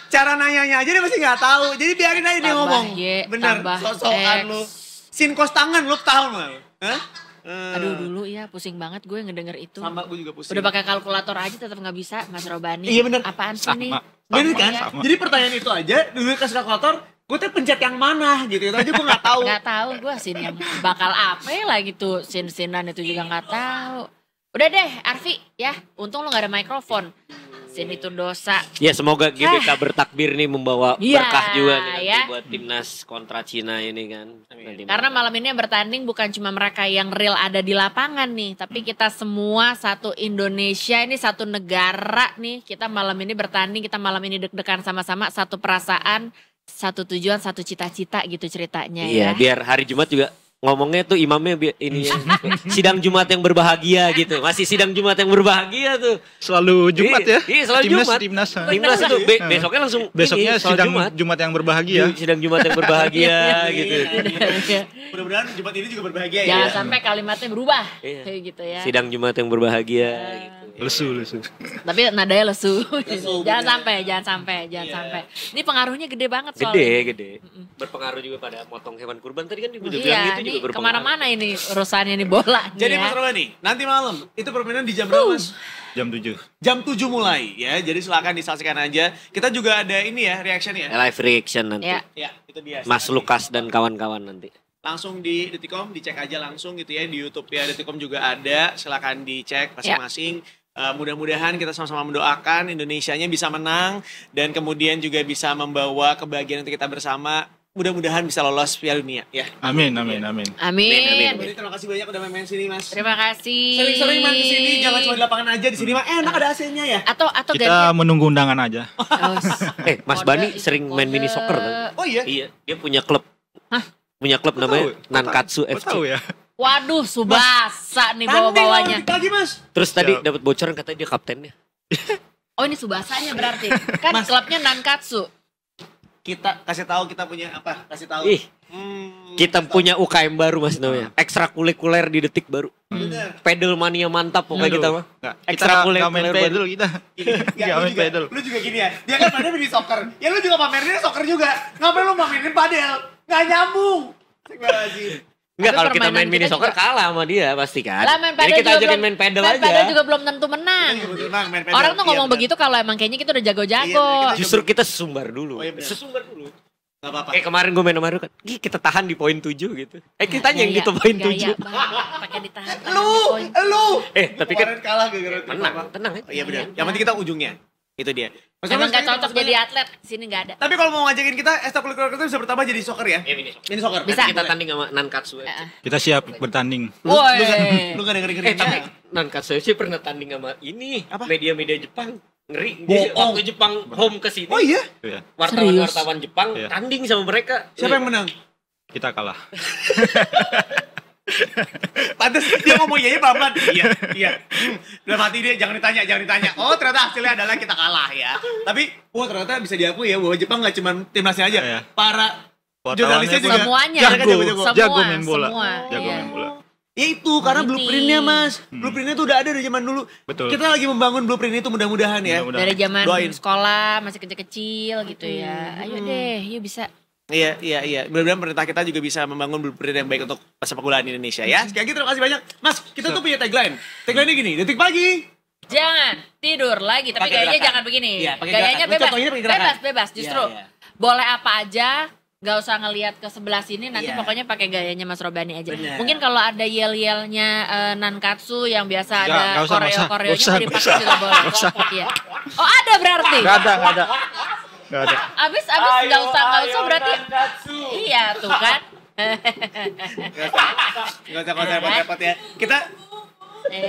Speaker 2: Cara nanyanya aja dia masih gak tahu. Jadi biarin aja dia ngomong. Bener, sok-sokan lu. Sin kos tangan lu tahu mal.
Speaker 1: Aduh dulu ya pusing banget gue ngedenger itu.
Speaker 2: Sama gue juga pusing.
Speaker 1: Udah pakai kalkulator aja tetap gak bisa Mas Robani.
Speaker 2: Iya bener.
Speaker 1: Apaan sih nih?
Speaker 2: Bener kan? Jadi pertanyaan itu aja dulu kasih kalkulator. Gue tuh pencet yang mana gitu. Itu aja gue gak tahu.
Speaker 1: Gak tahu gue sin yang bakal apa lah gitu. Sin-sinan itu juga gak tahu. Udah deh Arfi ya. Untung lu gak ada mikrofon. Sin itu dosa.
Speaker 4: Ya semoga GBK bertakbir nih membawa berkah juga nih nanti buat timnas kontra Cina ini kan.
Speaker 1: Karena malam ini yang bertanding bukan cuma mereka yang real ada di lapangan nih. Tapi kita semua satu Indonesia ini satu negara nih. Kita malam ini bertanding, kita malam ini deg-degan sama-sama. Satu perasaan, satu tujuan, satu cita-cita gitu ceritanya ya.
Speaker 4: Iya biar hari Jumat juga ngomongnya tuh imamnya ini ya, sidang Jumat yang berbahagia gitu. Masih sidang Jumat yang berbahagia tuh.
Speaker 3: Selalu Jumat ya?
Speaker 4: Iya selalu Jumat.
Speaker 3: Timnas
Speaker 4: itu besoknya langsung
Speaker 3: besoknya
Speaker 4: ini,
Speaker 3: sidang Jumat yang berbahagia.
Speaker 4: Sidang Jumat yang berbahagia gitu.
Speaker 2: Mudah-mudahan Jumat ini juga berbahagia ya.
Speaker 1: Jangan sampai kalimatnya berubah kayak gitu ya.
Speaker 4: Sidang Jumat yang berbahagia gitu.
Speaker 3: Lesu.
Speaker 1: Tapi nadanya lesu. Jangan sampai. Ini pengaruhnya gede banget soalnya.
Speaker 4: Gede. Berpengaruh juga pada motong hewan kurban tadi kan juga
Speaker 1: bilang gitu juga berpengaruh. Kemana-mana ini urusannya nih bola.
Speaker 2: Jadi Mas Robani, nanti malam itu permainan di jam berapa Mas?
Speaker 3: Jam 7.
Speaker 2: Jam 7 mulai ya. Jadi silakan disaksikan aja. Kita juga ada ini ya reaction ya.
Speaker 4: Live reaction nanti.
Speaker 2: Ya, itu dia.
Speaker 4: Mas Lukas dan kawan-kawan nanti.
Speaker 2: Langsung di Detikcom dicek aja langsung gitu ya, di YouTube ya Detikcom juga ada. Silakan dicek masing-masing. Mudah-mudahan kita sama-sama mendoakan Indonesianya bisa menang dan kemudian juga bisa membawa kebahagiaan untuk kita bersama. Mudah-mudahan bisa lolos Piala Dunia ya.
Speaker 3: Amin.
Speaker 2: Terima kasih banyak udah main sini Mas.
Speaker 1: Terima kasih.
Speaker 2: Sering-sering main di sini, jangan cuma di lapangan aja di sini mah enak ada AC-nya ya.
Speaker 1: Atau
Speaker 3: kita menunggu undangan aja.
Speaker 4: Mas Bani sering main mini soccer kan?
Speaker 2: Oh iya.
Speaker 4: Iya, dia punya klub. punya klub namanya Nankatsu
Speaker 3: Gua
Speaker 4: FC.
Speaker 3: tahu ya.
Speaker 1: Waduh, Subasa nih bawa-bawanya.
Speaker 2: Pagi Mas.
Speaker 4: Terus tadi dapat bocoran katanya dia kaptennya.
Speaker 1: Oh ini Subasanya berarti. Kan klubnya Nankatsu.
Speaker 2: Kita kasih tahu kita punya apa? Kasih tahu.
Speaker 4: Ih, kita punya UKM baru Mas namanya. Ekstrakurikuler di Detik baru. Pedal mania mantap pokoknya kita mah.
Speaker 3: Kita
Speaker 4: Ekstrakurikuler
Speaker 3: nggak main
Speaker 4: baru.
Speaker 3: pedal kita. Nggak main pedal.
Speaker 2: Lu juga gini ya. Dia kan padahal di soccer. Ya lu juga pamerinnya soccer juga. Ngapain lu pamerin padel? Nggak nyambung.
Speaker 4: Enggak,
Speaker 1: Tapi
Speaker 4: kalau kita
Speaker 1: permainan
Speaker 4: main mini
Speaker 1: kita
Speaker 4: soccer
Speaker 1: juga-
Speaker 4: kalah sama dia pasti kan.
Speaker 1: Lah main
Speaker 4: Jadi
Speaker 1: padel
Speaker 4: kita
Speaker 1: juga
Speaker 4: ajakin
Speaker 1: belum-
Speaker 4: main pedal
Speaker 1: main
Speaker 4: aja.
Speaker 1: padel juga belum tentu menang. Orang tuh ngomong begitu kalau emang kayaknya kita udah jago-jago.
Speaker 2: Iya,
Speaker 4: Justru kita sesumbar dulu.
Speaker 2: Oh, iya, benar.
Speaker 4: Sesumbar dulu.
Speaker 2: Gak apa-apa.
Speaker 4: Kemarin gue main sama Mario kan, kita tahan di poin 7 gitu. Kita yang
Speaker 1: Gaya-
Speaker 4: gitu poin
Speaker 1: gaya
Speaker 4: 7.
Speaker 1: banget, pakai ditahan.
Speaker 2: Lu.
Speaker 4: Tapi kan
Speaker 2: Kemarin kalah gara-gara
Speaker 4: menang, tenang aja.
Speaker 2: Oh iya benar. Yang penting kita ujungnya. Itu dia.
Speaker 1: Emang gak cocok jadi atlet, sini gak ada.
Speaker 2: Tapi kalau mau ngajakin kita, ekstrakurikuler kita bisa bertambah jadi soccer ya?
Speaker 4: Mini soccer.
Speaker 2: Mini soccer.
Speaker 1: Bisa.
Speaker 4: Kita tanding sama Nankatsu FC.
Speaker 3: Kita siap bertanding.
Speaker 1: Woi.
Speaker 2: Lu gak dengerin
Speaker 4: Tapi
Speaker 2: kita.
Speaker 4: Nankatsu FC pernah tanding sama ini,
Speaker 2: Apa?
Speaker 4: media-media Jepang. Ngeri. Jadi
Speaker 2: Bohong.
Speaker 4: waktu Jepang home ke sini.
Speaker 2: Oh iya?
Speaker 3: Iya.
Speaker 4: Wartawan-wartawan Jepang
Speaker 3: Iya.
Speaker 4: tanding sama mereka.
Speaker 2: Siapa yang menang?
Speaker 3: Kita kalah.
Speaker 2: Pantes dia ngomong iya pelan-pelan. Iya. Dalam hati dia jangan ditanya. Oh ternyata hasilnya adalah kita kalah ya. Tapi ternyata bisa diakui ya bahwa Jepang gak cuma timnasnya aja.
Speaker 3: Iya.
Speaker 2: Para
Speaker 3: Wartawannya
Speaker 2: jurnalisnya
Speaker 3: pun
Speaker 2: juga.
Speaker 1: Semuanya.
Speaker 2: Mereka jago-jago.
Speaker 1: Semua,
Speaker 3: Jago main bola.
Speaker 1: semua.
Speaker 3: Jago
Speaker 1: Iya.
Speaker 3: main bola.
Speaker 2: Ya itu karena
Speaker 1: Ini.
Speaker 2: blueprintnya Mas. Blueprintnya tuh udah ada dari zaman dulu.
Speaker 3: Betul.
Speaker 2: Kita lagi membangun blueprint itu mudah-mudahan ya.
Speaker 3: Mudah-mudahan.
Speaker 1: Dari zaman
Speaker 2: Doain.
Speaker 1: sekolah masih kecil-kecil gitu ya. Ayo deh, yuk bisa.
Speaker 2: Iya. Mudah-mudahan pemerintah kita juga bisa membangun blueprint yang baik untuk sepak bola di Indonesia ya. Sekali lagi terima kasih banyak. Mas, kita tuh punya tagline. Tagline-nya gini, detik pagi.
Speaker 1: Jangan tidur lagi, tapi
Speaker 2: Pakai
Speaker 1: gayanya
Speaker 2: gerakan.
Speaker 1: jangan begini.
Speaker 2: Iya, pakai
Speaker 1: Gayanya
Speaker 2: gerakan. Lu
Speaker 1: bebas.
Speaker 2: contohinnya pakai gerakan.
Speaker 1: Bebas, justru.
Speaker 2: Iya.
Speaker 1: Boleh apa aja, gak usah ngelihat ke sebelah sini, nanti
Speaker 2: Iya.
Speaker 1: pokoknya pakai gayanya Mas Robani aja.
Speaker 2: Benar.
Speaker 1: Mungkin kalau ada yel-yelnya Nankatsu yang biasa
Speaker 3: Nggak
Speaker 1: ada
Speaker 3: usah,
Speaker 1: koreo-koreonya
Speaker 3: nggak usah,
Speaker 1: mau dipakai juga boleh. Iya. Oh ada berarti?
Speaker 3: Nggak ada. Nggak ada.
Speaker 1: Abis nggak usah berarti. Iya tuh kan.
Speaker 2: Gak usah repot-repot ya. Kita gini,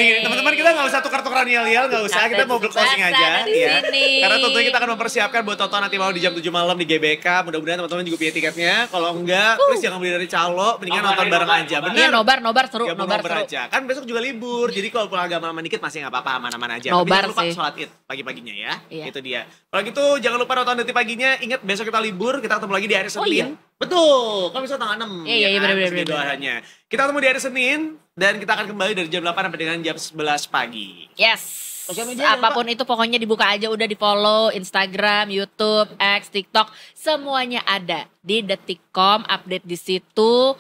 Speaker 1: Eh.
Speaker 2: teman-teman kita nggak usah tukar-tukaran yel-yel, nggak usah. Kita mau closing
Speaker 1: Bahasa
Speaker 2: aja
Speaker 1: di
Speaker 2: ya.
Speaker 1: sini.
Speaker 2: Karena tentunya kita akan mempersiapkan buat tonton nanti mau di jam 7 malam di GBK. Mudah-mudahan teman-teman juga punya tiketnya. Kalau enggak, please jangan beli dari calo, mendingan nonton bareng aja.
Speaker 1: Iya
Speaker 2: Bener?
Speaker 1: nobar seru,
Speaker 2: Gabung
Speaker 1: nobar
Speaker 2: nobar
Speaker 1: seru.
Speaker 2: aja. Kan besok juga libur. Jadi kalau pulang agak malam dikit masih nggak apa-apa, aman-aman aja.
Speaker 1: Nobar
Speaker 2: Tapi jangan lupa
Speaker 1: sih.
Speaker 2: sholat id pagi-paginya ya.
Speaker 1: Iya.
Speaker 2: Itu dia. Kalau gitu jangan lupa nonton detik paginya. Ingat besok kita libur, kita ketemu lagi di hari Senin.
Speaker 1: iya?
Speaker 2: Betul, kan besok tanggal 6.
Speaker 1: Iya,
Speaker 2: kan?
Speaker 1: bener-bener.
Speaker 2: Masih doanya. Kita ketemu di hari Senin dan kita akan kembali dari jam 8 sampai dengan jam 11 pagi.
Speaker 1: Yes.
Speaker 2: Sosial media
Speaker 1: Apapun itu pokoknya dibuka aja, udah di follow Instagram, YouTube, X, TikTok, semuanya ada di Detikcom, update di situ.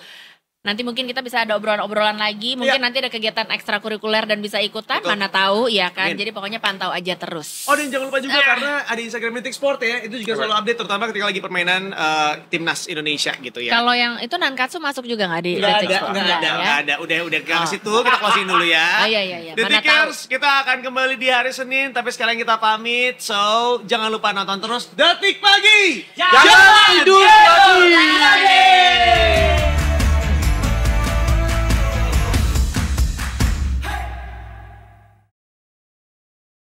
Speaker 1: Nanti mungkin kita bisa ada obrolan-obrolan lagi, mungkin
Speaker 2: Iya.
Speaker 1: nanti ada kegiatan ekstrakurikuler dan bisa ikutan,
Speaker 2: Betul.
Speaker 1: mana tahu ya kan.
Speaker 2: Amin.
Speaker 1: Jadi pokoknya pantau aja terus.
Speaker 2: Oh dan jangan lupa juga karena ada Instagram Detik Sport ya, itu juga selalu update terutama ketika lagi permainan timnas Indonesia gitu ya.
Speaker 1: Kalau yang itu Nankatsu masuk juga nggak di
Speaker 2: Nggak
Speaker 1: Detik
Speaker 2: ada,
Speaker 1: Sport?
Speaker 2: nggak
Speaker 1: Nggak
Speaker 2: ada. Udah ke situ, kita closing dulu ya.
Speaker 1: Oh iya. Mana tahu.
Speaker 2: Detikers, kita akan kembali di hari Senin, tapi sekarang kita pamit. So, jangan lupa nonton terus Detik Pagi.
Speaker 4: Jangan tidur lagi.